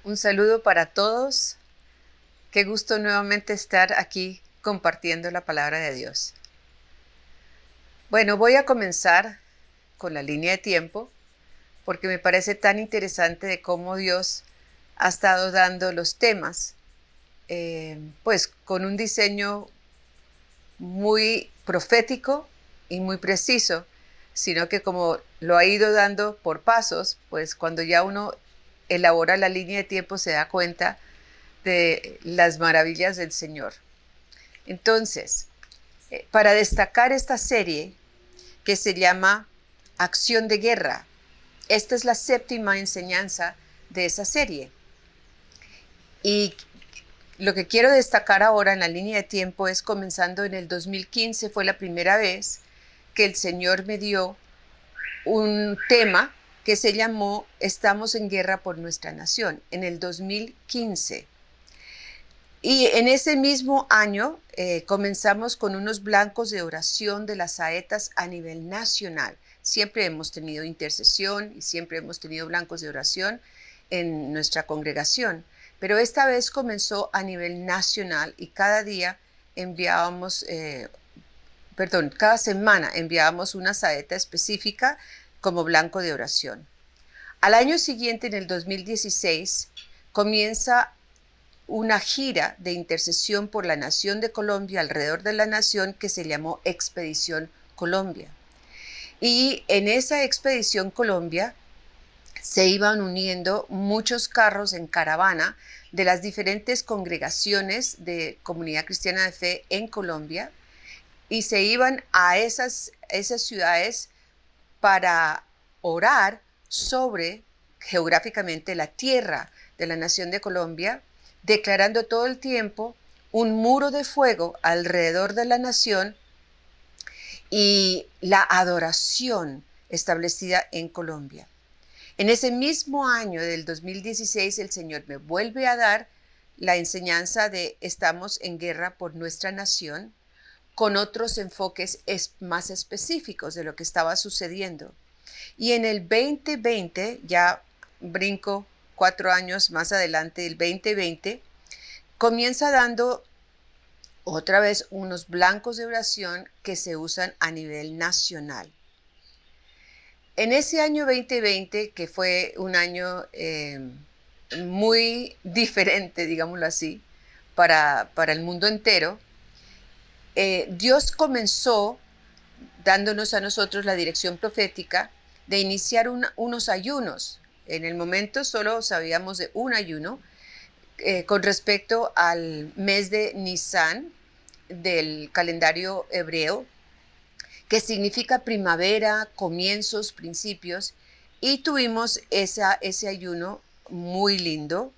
Un saludo para todos. Qué gusto nuevamente estar aquí compartiendo la palabra de Dios. Bueno, voy a comenzar con la línea de tiempo porque me parece tan interesante de cómo Dios ha estado dando los temas, pues con un diseño muy profético y muy preciso, sino que como lo ha ido dando por pasos, pues cuando ya uno elabora la línea de tiempo se da cuenta de las maravillas del Señor. Entonces, para destacar esta serie que se llama Acción de Guerra, esta es la séptima enseñanza de esa serie. Y lo que quiero destacar ahora en la línea de tiempo es comenzando en el 2015, fue la primera vez que el Señor me dio un tema que se llamó Estamos en guerra por nuestra nación, en el 2015. Y en ese mismo año comenzamos con unos blancos de oración de las saetas a nivel nacional. Siempre hemos tenido intercesión y siempre hemos tenido blancos de oración en nuestra congregación, pero esta vez comenzó a nivel nacional y cada día enviábamos, cada semana enviábamos una saeta específica como blanco de oración. Al año siguiente, en el 2016, comienza una gira de intercesión por la nación de Colombia, alrededor de la nación, que se llamó Expedición Colombia. Y en esa Expedición Colombia se iban uniendo muchos carros en caravana de las diferentes congregaciones de Comunidad Cristiana de Fe en Colombia y se iban a esas ciudades para orar sobre geográficamente la tierra de la nación de Colombia, declarando todo el tiempo un muro de fuego alrededor de la nación y la adoración establecida en Colombia. En ese mismo año del 2016, el Señor me vuelve a dar la enseñanza de Estamos en guerra por nuestra nación, con otros enfoques más específicos de lo que estaba sucediendo. Y en el 2020, ya brinco 4 años más adelante, el 2020, comienza dando otra vez unos blancos de oración que se usan a nivel nacional. En ese año 2020, que fue un año muy diferente, digámoslo así, para el mundo entero, Dios comenzó dándonos a nosotros la dirección profética de iniciar unos ayunos. En el momento solo sabíamos de un ayuno con respecto al mes de Nisan del calendario hebreo, que significa primavera, comienzos, principios, y tuvimos ese ayuno muy lindo.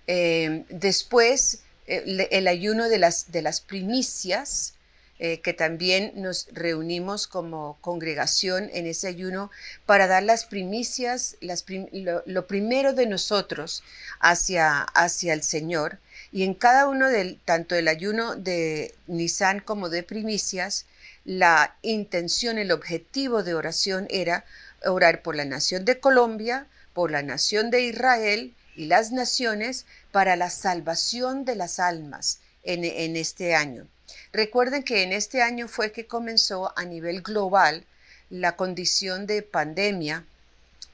Después, el ayuno de las primicias, que también nos reunimos como congregación en ese ayuno para dar las primicias, lo primero de nosotros hacia el Señor. Y en cada uno tanto el ayuno de Nisan como de primicias, la intención, el objetivo de oración era orar por la nación de Colombia, por la nación de Israel y las naciones para la salvación de las almas en este año. Recuerden que en este año fue que comenzó a nivel global la condición de pandemia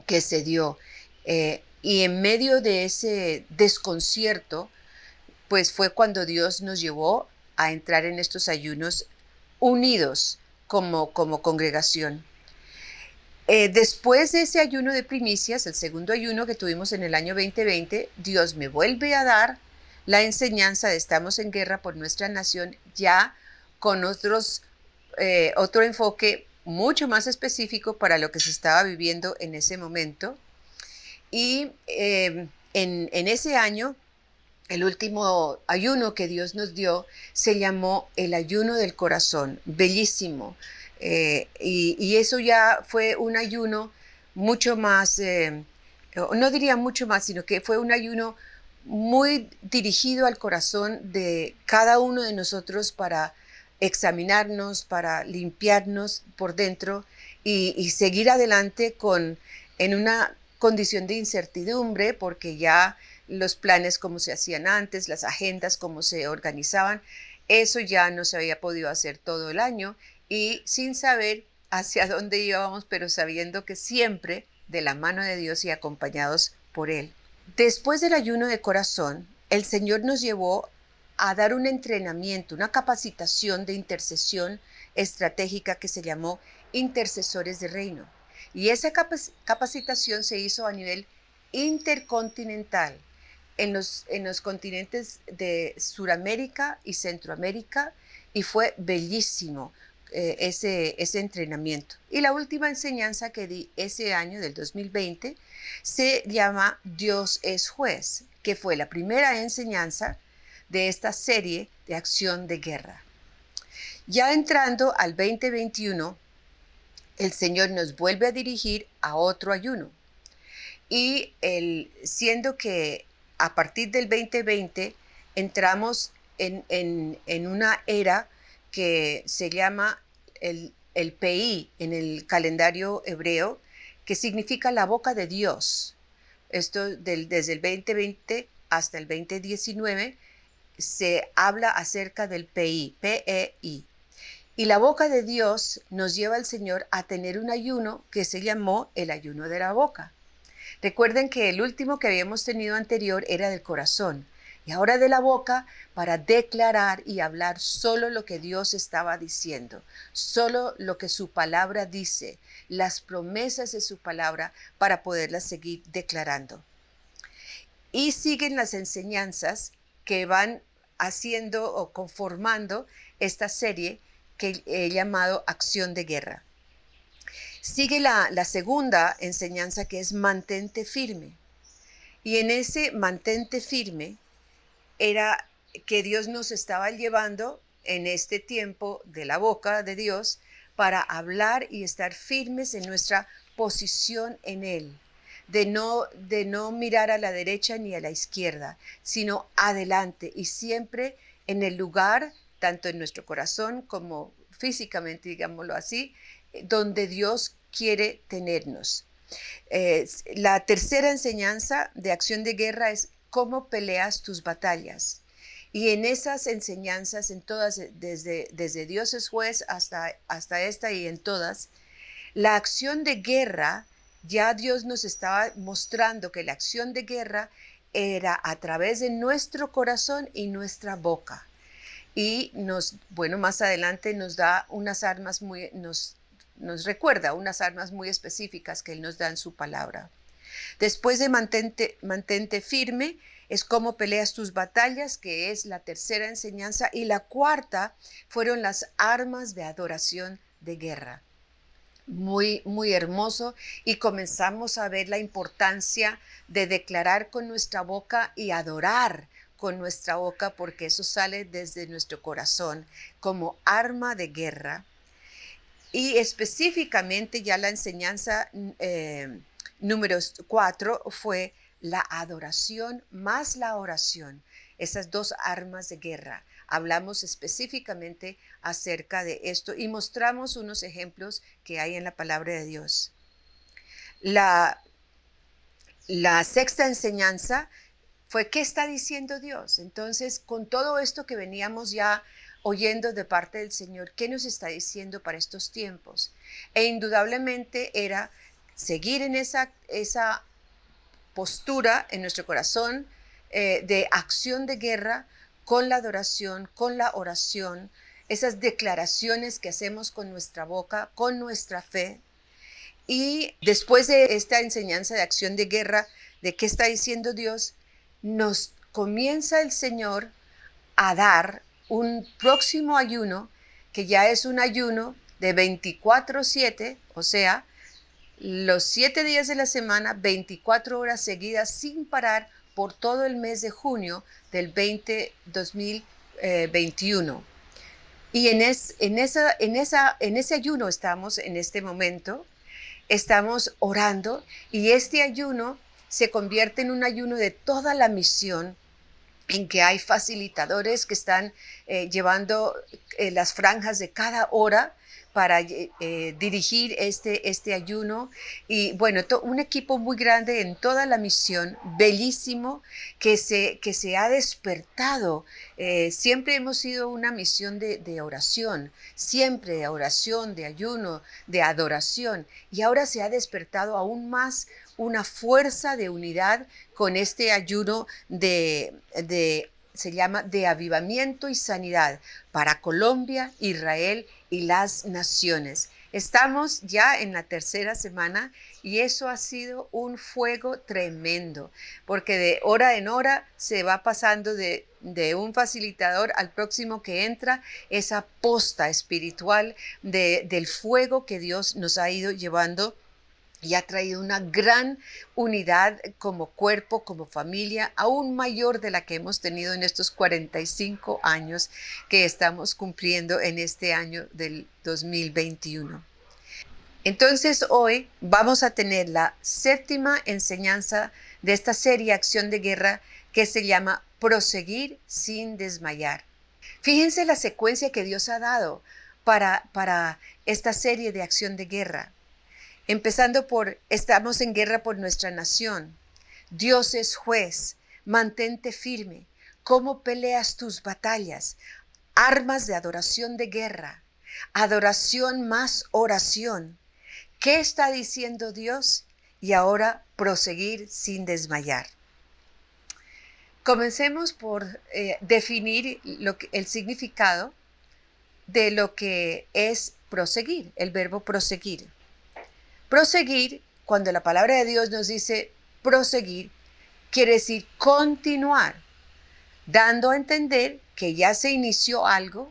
que se dio. Y en medio de ese desconcierto, pues fue cuando Dios nos llevó a entrar en estos ayunos unidos como congregación. Después de ese ayuno de primicias, el segundo ayuno que tuvimos en el año 2020, Dios me vuelve a dar la enseñanza de Estamos en guerra por nuestra nación, ya con otro enfoque mucho más específico para lo que se estaba viviendo en ese momento. Y en ese año, el último ayuno que Dios nos dio se llamó el ayuno del corazón, bellísimo. Y eso ya fue un ayuno mucho más, no diría mucho más, sino que fue un ayuno muy dirigido al corazón de cada uno de nosotros para examinarnos, para limpiarnos por dentro y seguir adelante en una condición de incertidumbre, porque ya los planes como se hacían antes, las agendas como se organizaban, eso ya no se había podido hacer todo el año y sin saber hacia dónde íbamos, pero sabiendo que siempre de la mano de Dios y acompañados por Él. Después del ayuno de corazón, el Señor nos llevó a dar un entrenamiento, una capacitación de intercesión estratégica que se llamó Intercesores de Reino. Y esa capacitación se hizo a nivel intercontinental en los continentes de Suramérica y Centroamérica, y fue bellísimo ese entrenamiento. Y la última enseñanza que di ese año, del 2020, se llama Dios es juez, que fue la primera enseñanza de esta serie de acción de guerra. Ya entrando al 2021, el Señor nos vuelve a dirigir a otro ayuno. Y siendo que a partir del 2020 entramos en una era que se llama el PI en el calendario hebreo, que significa la boca de Dios. Esto desde el 2020 hasta el 2019 se habla acerca del PI, P-E-I. Y la boca de Dios nos lleva al Señor a tener un ayuno que se llamó el ayuno de la boca. Recuerden que el último que habíamos tenido anterior era del corazón y ahora de la boca, para declarar y hablar solo lo que Dios estaba diciendo, solo lo que su palabra dice, las promesas de su palabra, para poderlas seguir declarando. Y siguen las enseñanzas que van haciendo o conformando esta serie que he llamado Acción de Guerra. Sigue la segunda enseñanza, que es mantente firme. Y en ese mantente firme era que Dios nos estaba llevando en este tiempo de la boca de Dios para hablar y estar firmes en nuestra posición en Él. De no mirar a la derecha ni a la izquierda, sino adelante y siempre en el lugar, tanto en nuestro corazón como físicamente, digámoslo así, donde Dios quiere tenernos. La tercera enseñanza de acción de guerra es cómo peleas tus batallas. Y en esas enseñanzas, en todas, desde Dios es juez hasta esta y en todas, la acción de guerra, ya Dios nos estaba mostrando que la acción de guerra era a través de nuestro corazón y nuestra boca. Y más adelante nos da unas armas nos recuerda unas armas muy específicas que Él nos da en su palabra. Después de mantente firme, es cómo peleas tus batallas, que es la tercera enseñanza. Y la cuarta fueron las armas de adoración de guerra. Muy, muy hermoso, y comenzamos a ver la importancia de declarar con nuestra boca y adorar con nuestra boca, porque eso sale desde nuestro corazón como arma de guerra. Y específicamente ya la enseñanza número 4 fue la adoración más la oración, esas dos armas de guerra. Hablamos específicamente acerca de esto y mostramos unos ejemplos que hay en la palabra de Dios. La sexta enseñanza fue ¿qué está diciendo Dios? Entonces, con todo esto que veníamos ya oyendo de parte del Señor, ¿qué nos está diciendo para estos tiempos? E indudablemente era seguir en esa postura en nuestro corazón de acción de guerra, con la adoración, con la oración, esas declaraciones que hacemos con nuestra boca, con nuestra fe. Y después de esta enseñanza de acción de guerra, de qué está diciendo Dios, nos comienza el Señor a dar un próximo ayuno, que ya es un ayuno de 24/7, o sea, los 7 días de la semana, 24 horas seguidas sin parar por todo el mes de junio del 2021. Y en ese ayuno estamos en este momento, estamos orando, y este ayuno se convierte en un ayuno de toda la misión en que hay facilitadores que están llevando las franjas de cada hora para dirigir este ayuno. Y bueno, un equipo muy grande en toda la misión, bellísimo, que se ha despertado. Siempre hemos sido una misión de oración, siempre de oración, de ayuno, de adoración. Y ahora se ha despertado aún más una fuerza de unidad con este ayuno se llama de avivamiento y sanidad para Colombia, Israel y las naciones. Estamos ya en la tercera semana y eso ha sido un fuego tremendo, porque de hora en hora se va pasando de un facilitador al próximo que entra, esa posta espiritual del fuego que Dios nos ha ido llevando y ha traído una gran unidad como cuerpo, como familia, aún mayor de la que hemos tenido en estos 45 años que estamos cumpliendo en este año del 2021. Entonces hoy vamos a tener la séptima enseñanza de esta serie Acción de Guerra que se llama Proseguir sin desmayar. Fíjense la secuencia que Dios ha dado para esta serie de Acción de Guerra. Empezando por, estamos en guerra por nuestra nación. Dios es juez, mantente firme. ¿Cómo peleas tus batallas? Armas de adoración de guerra, adoración más oración. ¿Qué está diciendo Dios? Y ahora proseguir sin desmayar. Comencemos por definir el significado de lo que es proseguir, el verbo proseguir. Proseguir, cuando la palabra de Dios nos dice proseguir, quiere decir continuar, dando a entender que ya se inició algo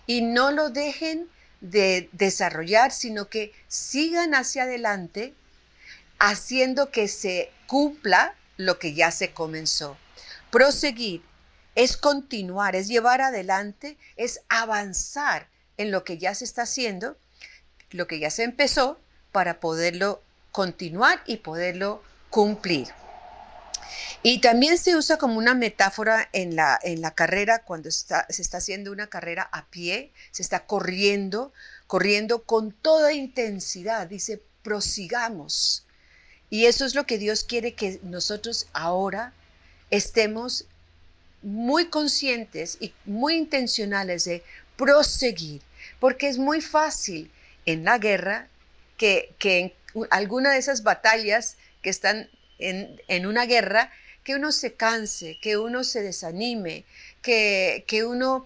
y no lo dejen de desarrollar, sino que sigan hacia adelante, haciendo que se cumpla lo que ya se comenzó. Proseguir es continuar, es llevar adelante, es avanzar en lo que ya se está haciendo, lo que ya se empezó, para poderlo continuar y poderlo cumplir. Y también se usa como una metáfora en la carrera, cuando se está haciendo una carrera a pie, se está corriendo con toda intensidad. Dice, prosigamos. Y eso es lo que Dios quiere que nosotros ahora estemos muy conscientes y muy intencionales de proseguir, porque es muy fácil en la guerra que en alguna de esas batallas que están en una guerra, que uno se canse, que uno se desanime, que uno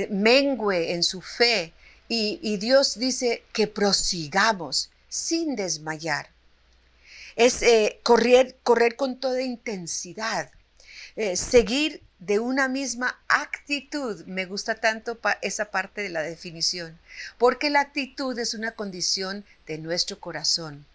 mengue en su fe. Y Dios dice que prosigamos sin desmayar. Es correr con toda intensidad, seguir de una misma actitud. Me gusta tanto esa parte de la definición, porque la actitud es una condición de nuestro corazón.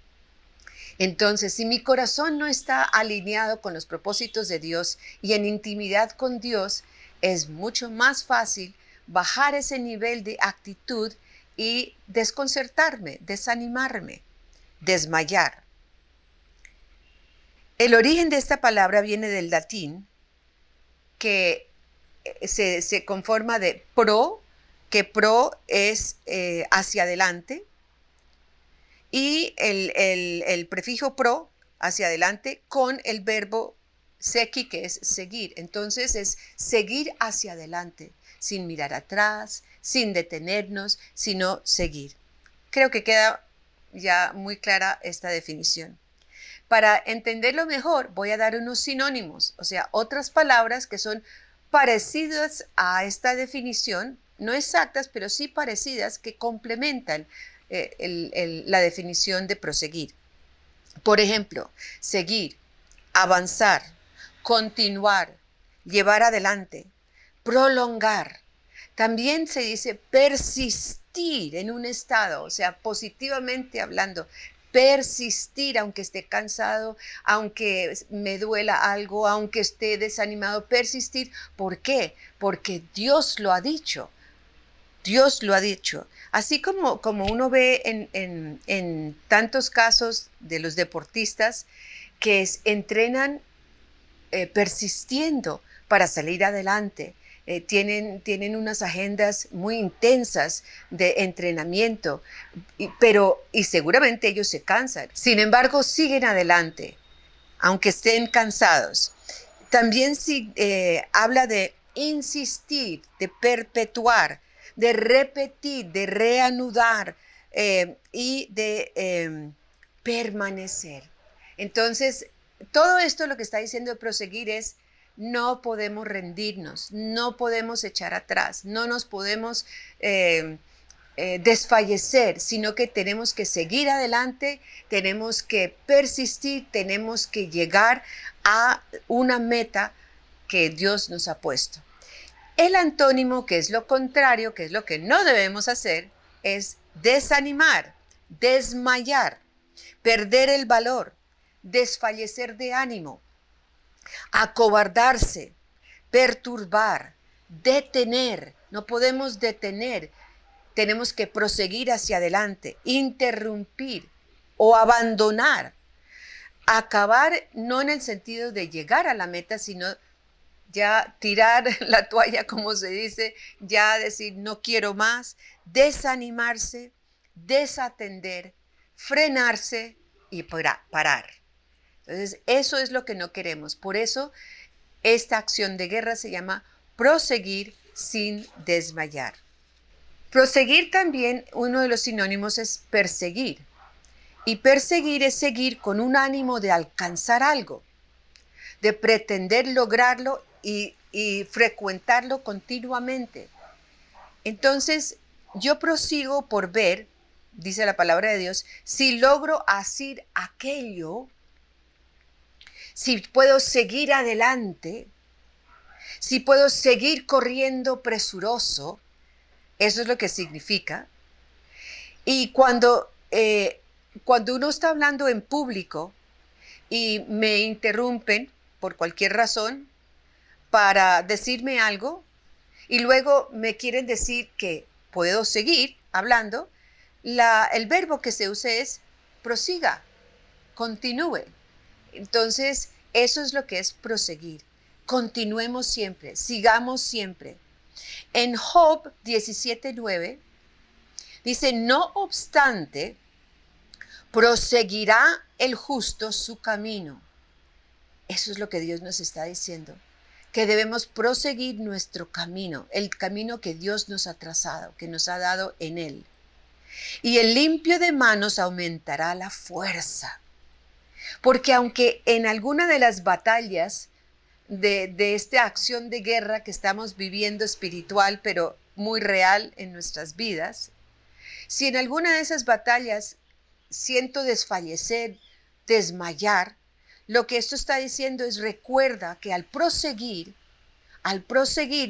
Entonces, si mi corazón no está alineado con los propósitos de Dios y en intimidad con Dios, es mucho más fácil bajar ese nivel de actitud y desconcertarme, desanimarme, desmayar. El origen de esta palabra viene del latín, que se conforma de pro, que pro es hacia adelante, y el prefijo pro, hacia adelante, con el verbo sequi, que es seguir. Entonces es seguir hacia adelante, sin mirar atrás, sin detenernos, sino seguir. Creo que queda ya muy clara esta definición. Para entenderlo mejor, voy a dar unos sinónimos, o sea, otras palabras que son parecidas a esta definición, no exactas, pero sí parecidas, que complementan la definición de proseguir. Por ejemplo, seguir, avanzar, continuar, llevar adelante, prolongar. También se dice persistir en un estado, o sea, positivamente hablando, persistir aunque esté cansado, aunque me duela algo, aunque esté desanimado, persistir. ¿Por qué? Porque Dios lo ha dicho. Dios lo ha dicho. Así como uno ve en tantos casos de los deportistas que entrenan persistiendo para salir adelante. Tienen unas agendas muy intensas de entrenamiento, y seguramente ellos se cansan. Sin embargo, siguen adelante, aunque estén cansados. También habla de insistir, de perpetuar, de repetir, de reanudar y de permanecer. Entonces, todo esto lo que está diciendo de proseguir es: no podemos rendirnos, no podemos echar atrás, no nos podemos desfallecer, sino que tenemos que seguir adelante, tenemos que persistir, tenemos que llegar a una meta que Dios nos ha puesto. El antónimo, que es lo contrario, que es lo que no debemos hacer, es desanimar, desmayar, perder el valor, desfallecer de ánimo, acobardarse, perturbar, detener. No podemos detener, tenemos que proseguir hacia adelante, interrumpir o abandonar. Acabar no en el sentido de llegar a la meta, sino ya tirar la toalla, como se dice, ya decir no quiero más, desanimarse, desatender, frenarse y parar. Entonces, eso es lo que no queremos. Por eso, esta acción de guerra se llama proseguir sin desmayar. Proseguir también, uno de los sinónimos es perseguir. Y perseguir es seguir con un ánimo de alcanzar algo, de pretender lograrlo y frecuentarlo continuamente. Entonces, yo prosigo por ver, dice la palabra de Dios, si logro hacer aquello, si puedo seguir adelante, si puedo seguir corriendo presuroso. Eso es lo que significa. Y cuando uno está hablando en público y me interrumpen por cualquier razón para decirme algo y luego me quieren decir que puedo seguir hablando, el verbo que se usa es prosiga, continúe. Entonces, eso es lo que es proseguir. Continuemos siempre, sigamos siempre. En Job 17:9 dice: no obstante, proseguirá el justo su camino. Eso es lo que Dios nos está diciendo, que debemos proseguir nuestro camino, el camino que Dios nos ha trazado, que nos ha dado en Él. Y el limpio de manos aumentará la fuerza. Porque aunque en alguna de las batallas de esta acción de guerra que estamos viviendo espiritual, pero muy real en nuestras vidas, si en alguna de esas batallas siento desfallecer, desmayar, lo que esto está diciendo es: recuerda que al proseguir,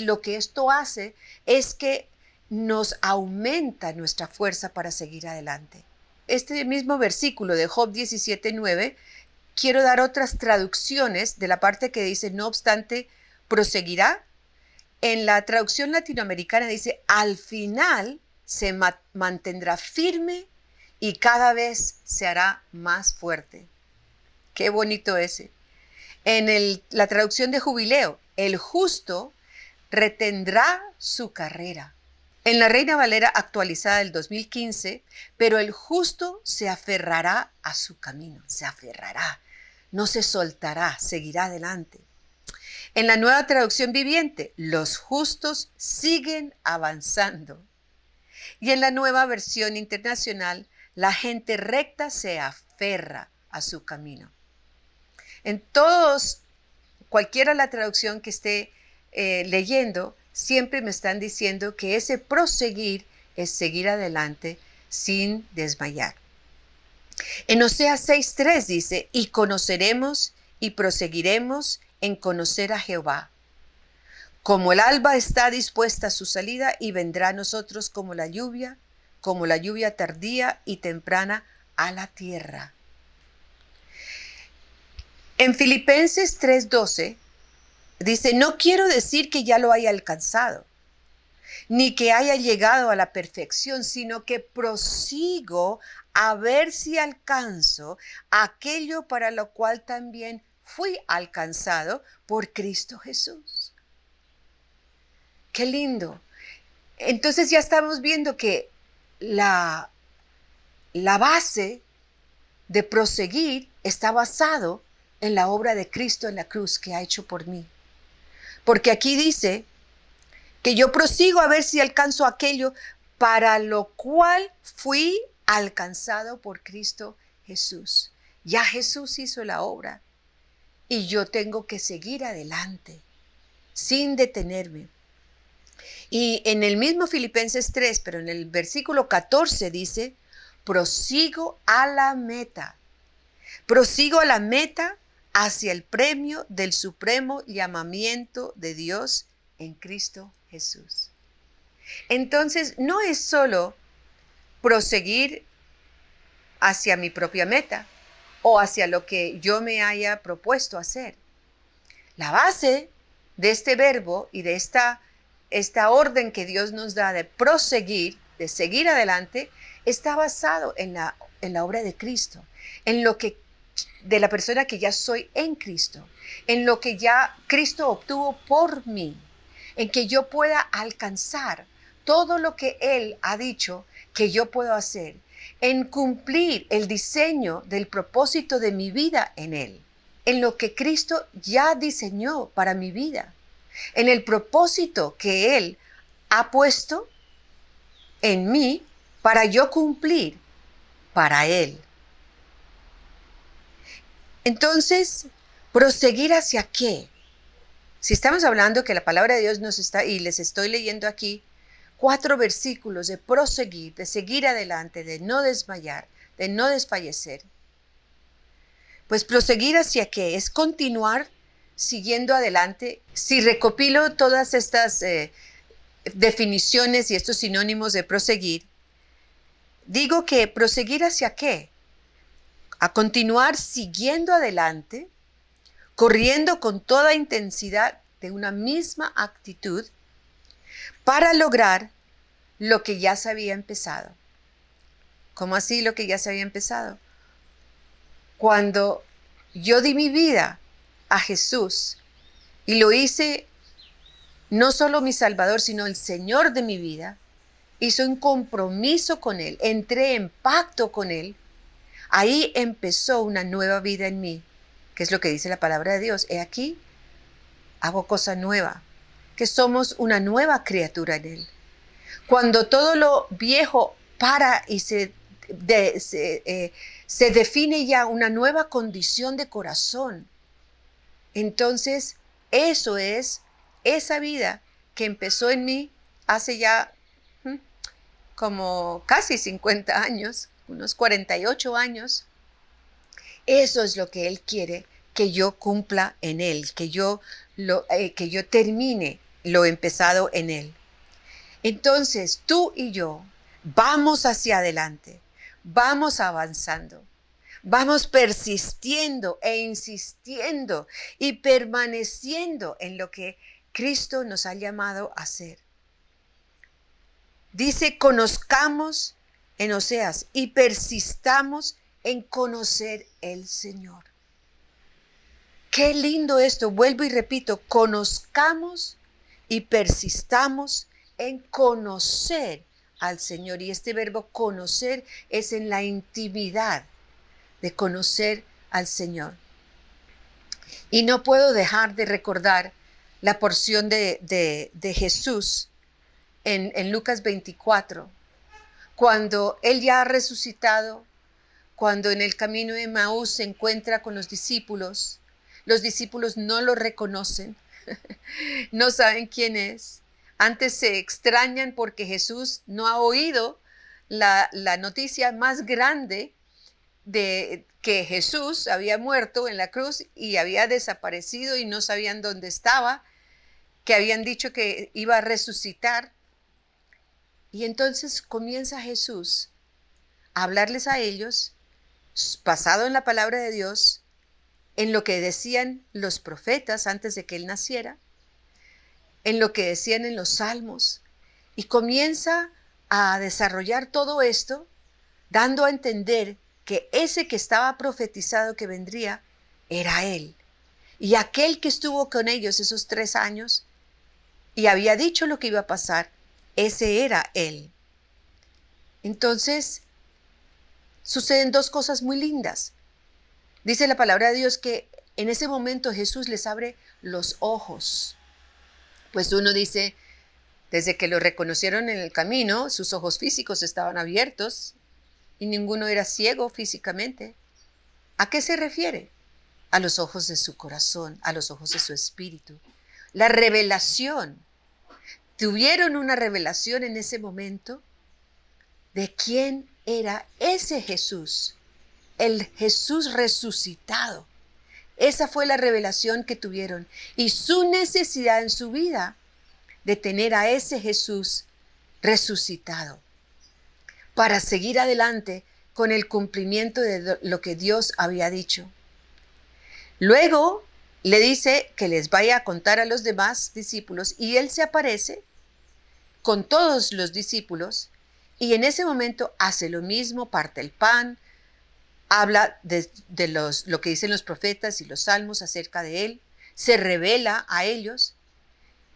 lo que esto hace es que nos aumenta nuestra fuerza para seguir adelante. Este mismo versículo de Job 17:9, quiero dar otras traducciones de la parte que dice: no obstante, proseguirá. En la traducción latinoamericana dice: al final se mantendrá firme y cada vez se hará más fuerte. Qué bonito ese. En la traducción de Jubileo: el justo retendrá su carrera. En la Reina Valera actualizada del 2015, pero el justo se aferrará a su camino, se aferrará, no se soltará, seguirá adelante. En la Nueva Traducción Viviente: los justos siguen avanzando. Y en la Nueva Versión Internacional: la gente recta se aferra a su camino. En cualquiera la traducción que esté leyendo, siempre me están diciendo que ese proseguir es seguir adelante sin desmayar. En Oseas 6:3 dice: y conoceremos y proseguiremos en conocer a Jehová. Como el alba está dispuesta a su salida, y vendrá a nosotros como la lluvia tardía y temprana a la tierra. En Filipenses 3:12 dice: no quiero decir que ya lo haya alcanzado, ni que haya llegado a la perfección, sino que prosigo a ver si alcanzo aquello para lo cual también fui alcanzado por Cristo Jesús. Qué lindo. Entonces ya estamos viendo que la base de proseguir está basado en la obra de Cristo en la cruz que ha hecho por mí. Porque aquí dice que yo prosigo a ver si alcanzo aquello para lo cual fui alcanzado por Cristo Jesús. Ya Jesús hizo la obra y yo tengo que seguir adelante sin detenerme. Y en el mismo Filipenses 3, pero en el versículo 14 dice, prosigo a la meta. Prosigo a la meta hacia el premio del supremo llamamiento de Dios en Cristo Jesús. Entonces, no es solo proseguir hacia mi propia meta o hacia lo que yo me haya propuesto hacer. La base de este verbo y de esta orden que Dios nos da de proseguir, de seguir adelante, está basado en la obra de Cristo, en lo que de la persona que ya soy en Cristo, en lo que ya Cristo obtuvo por mí, en que yo pueda alcanzar todo lo que Él ha dicho que yo puedo hacer, en cumplir el diseño del propósito de mi vida en Él, en lo que Cristo ya diseñó para mi vida, en el propósito que Él ha puesto en mí para yo cumplir para Él. Entonces, ¿proseguir hacia qué? Si estamos hablando que la palabra de Dios nos está, y les estoy leyendo aquí 4 versículos de proseguir, de seguir adelante, de no desmayar, de no desfallecer. Pues proseguir hacia qué? Es continuar siguiendo adelante. Si recopilo todas estas definiciones y estos sinónimos de proseguir, digo que proseguir hacia qué? A continuar siguiendo adelante, corriendo con toda intensidad de una misma actitud para lograr lo que ya se había empezado. ¿Cómo así lo que ya se había empezado? Cuando yo di mi vida a Jesús y lo hice no solo mi Salvador, sino el Señor de mi vida, hice un compromiso con Él, entré en pacto con Él, ahí empezó una nueva vida en mí, que es lo que dice la palabra de Dios. He aquí, hago cosa nueva, que somos una nueva criatura en Él. Cuando todo lo viejo para y se define ya una nueva condición de corazón, entonces eso es esa vida que empezó en mí hace ya como casi 50 años, unos 48 años. Eso es lo que Él quiere que yo cumpla en Él, que yo termine lo empezado en Él. Entonces, tú y yo vamos hacia adelante, vamos avanzando, vamos persistiendo e insistiendo y permaneciendo en lo que Cristo nos ha llamado a hacer. Dice, conozcamos en Oseas y persistamos en conocer el Señor. Qué lindo esto, vuelvo y repito, conozcamos y persistamos en conocer al Señor. Y este verbo conocer es en la intimidad de conocer al Señor. Y no puedo dejar de recordar la porción de Jesús en Lucas 24, cuando Él ya ha resucitado, cuando en el camino de Emaús se encuentra con los discípulos no lo reconocen, no saben quién es. Antes se extrañan porque Jesús no ha oído la noticia más grande de que Jesús había muerto en la cruz y había desaparecido y no sabían dónde estaba, que habían dicho que iba a resucitar. Y entonces comienza Jesús a hablarles a ellos, basado en la palabra de Dios, en lo que decían los profetas antes de que Él naciera, en lo que decían en los salmos, y comienza a desarrollar todo esto, dando a entender que ese que estaba profetizado que vendría era Él. Y aquel que estuvo con ellos esos 3 años y había dicho lo que iba a pasar, ese era Él. Entonces, suceden dos cosas muy lindas. Dice la palabra de Dios que en ese momento Jesús les abre los ojos. Pues uno dice, desde que lo reconocieron en el camino, sus ojos físicos estaban abiertos y ninguno era ciego físicamente. ¿A qué se refiere? A los ojos de su corazón, a los ojos de su espíritu. La revelación. Tuvieron una revelación en ese momento de quién era ese Jesús, el Jesús resucitado. Esa fue la revelación que tuvieron y su necesidad en su vida de tener a ese Jesús resucitado para seguir adelante con el cumplimiento de lo que Dios había dicho. Luego le dice que les vaya a contar a los demás discípulos y él se aparece con todos los discípulos y en ese momento hace lo mismo, parte el pan, habla de lo que dicen los profetas y los salmos acerca de él, se revela a ellos,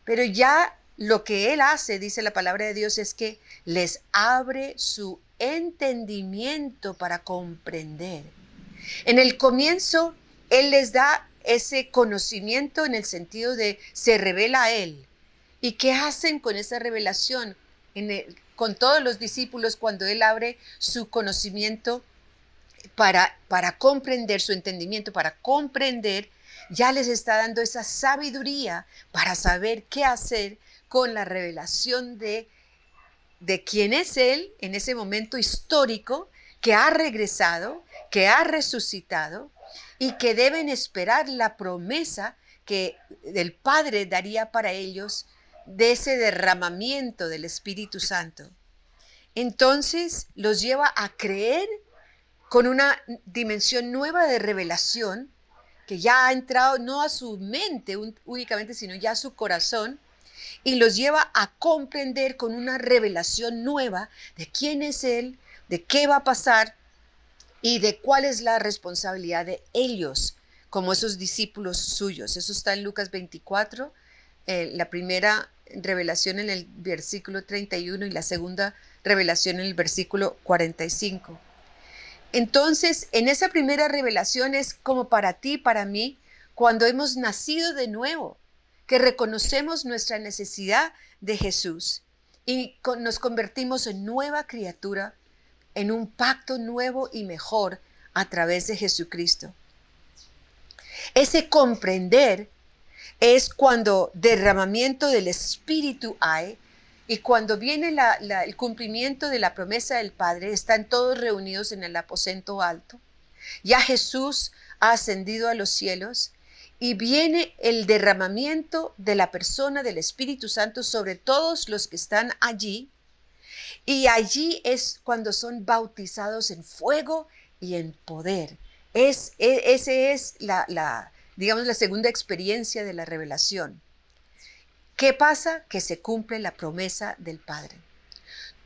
pero ya lo que él hace, dice la palabra de Dios, es que les abre su entendimiento para comprender. En el comienzo, él les da ese conocimiento en el sentido de se revela a él. ¿Y qué hacen con esa revelación? Con todos los discípulos, cuando él abre su conocimiento para comprender, su entendimiento, para comprender, ya les está dando esa sabiduría para saber qué hacer con la revelación de quién es Él en ese momento histórico, que ha regresado, que ha resucitado y que deben esperar la promesa que el Padre daría para ellos de ese derramamiento del Espíritu Santo. Entonces los lleva a creer con una dimensión nueva de revelación que ya ha entrado no a su mente únicamente, sino ya a su corazón, y los lleva a comprender con una revelación nueva de quién es Él, de qué va a pasar y de cuál es la responsabilidad de ellos como esos discípulos suyos. Eso está en Lucas 24, la primera revelación en el versículo 31 y la segunda revelación en el versículo 45. Entonces, en esa primera revelación es como para ti, para mí, cuando hemos nacido de nuevo, que reconocemos nuestra necesidad de Jesús y nos convertimos en nueva criatura, en un pacto nuevo y mejor a través de Jesucristo. Ese comprender es cuando derramamiento del Espíritu hay y cuando viene el cumplimiento de la promesa del Padre, están todos reunidos en el aposento alto. Ya Jesús ha ascendido a los cielos y viene el derramamiento de la persona del Espíritu Santo sobre todos los que están allí. Y allí es cuando son bautizados en fuego y en poder. Esa es digamos, la segunda experiencia de la revelación. ¿Qué pasa? Que se cumple la promesa del Padre.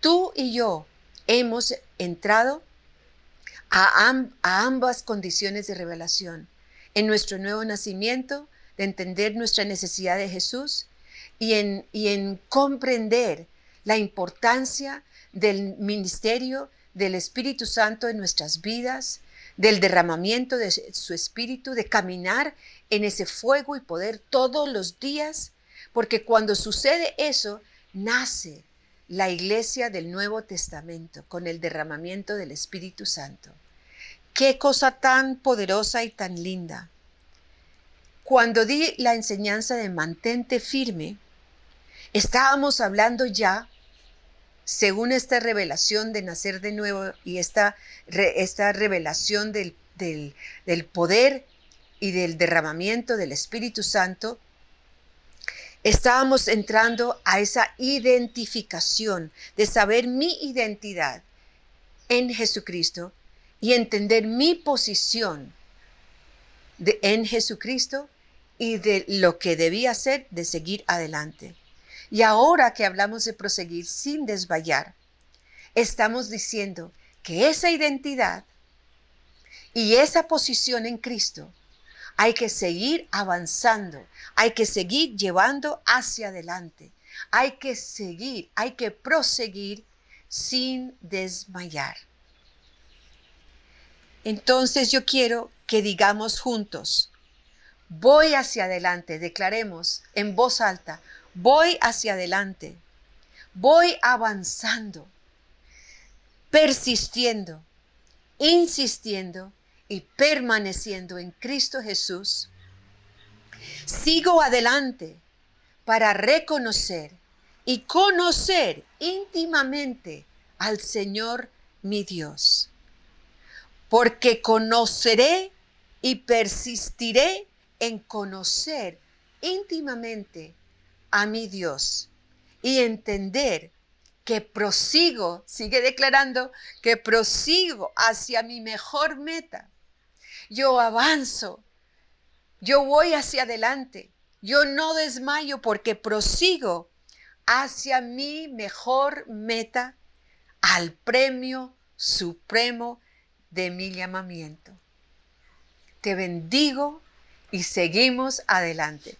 Tú y yo hemos entrado a ambas condiciones de revelación. En nuestro nuevo nacimiento, de entender nuestra necesidad de Jesús y en comprender la importancia del ministerio del Espíritu Santo en nuestras vidas, del derramamiento de su Espíritu, de caminar en ese fuego y poder todos los días, porque cuando sucede eso, nace la iglesia del Nuevo Testamento con el derramamiento del Espíritu Santo. ¡Qué cosa tan poderosa y tan linda! Cuando di la enseñanza de mantente firme, estábamos hablando ya, según esta revelación de nacer de nuevo y esta revelación del poder y del derramamiento del Espíritu Santo, estábamos entrando a esa identificación de saber mi identidad en Jesucristo y entender mi posición en Jesucristo y de lo que debía hacer de seguir adelante. Y ahora que hablamos de proseguir sin desmayar, estamos diciendo que esa identidad y esa posición en Cristo Hay que seguir avanzando, hay que seguir llevando hacia adelante, hay que seguir, hay que proseguir sin desmayar. Entonces yo quiero que digamos juntos, voy hacia adelante, declaremos en voz alta, voy hacia adelante, voy avanzando, persistiendo, insistiendo y permaneciendo en Cristo Jesús. Sigo adelante para reconocer y conocer íntimamente al Señor mi Dios. Porque conoceré y persistiré en conocer íntimamente a mi Dios y entender que prosigo, sigue declarando, que prosigo hacia mi mejor meta. Yo avanzo, yo voy hacia adelante, yo no desmayo porque prosigo hacia mi mejor meta, al premio supremo de mi llamamiento. Te bendigo y seguimos adelante.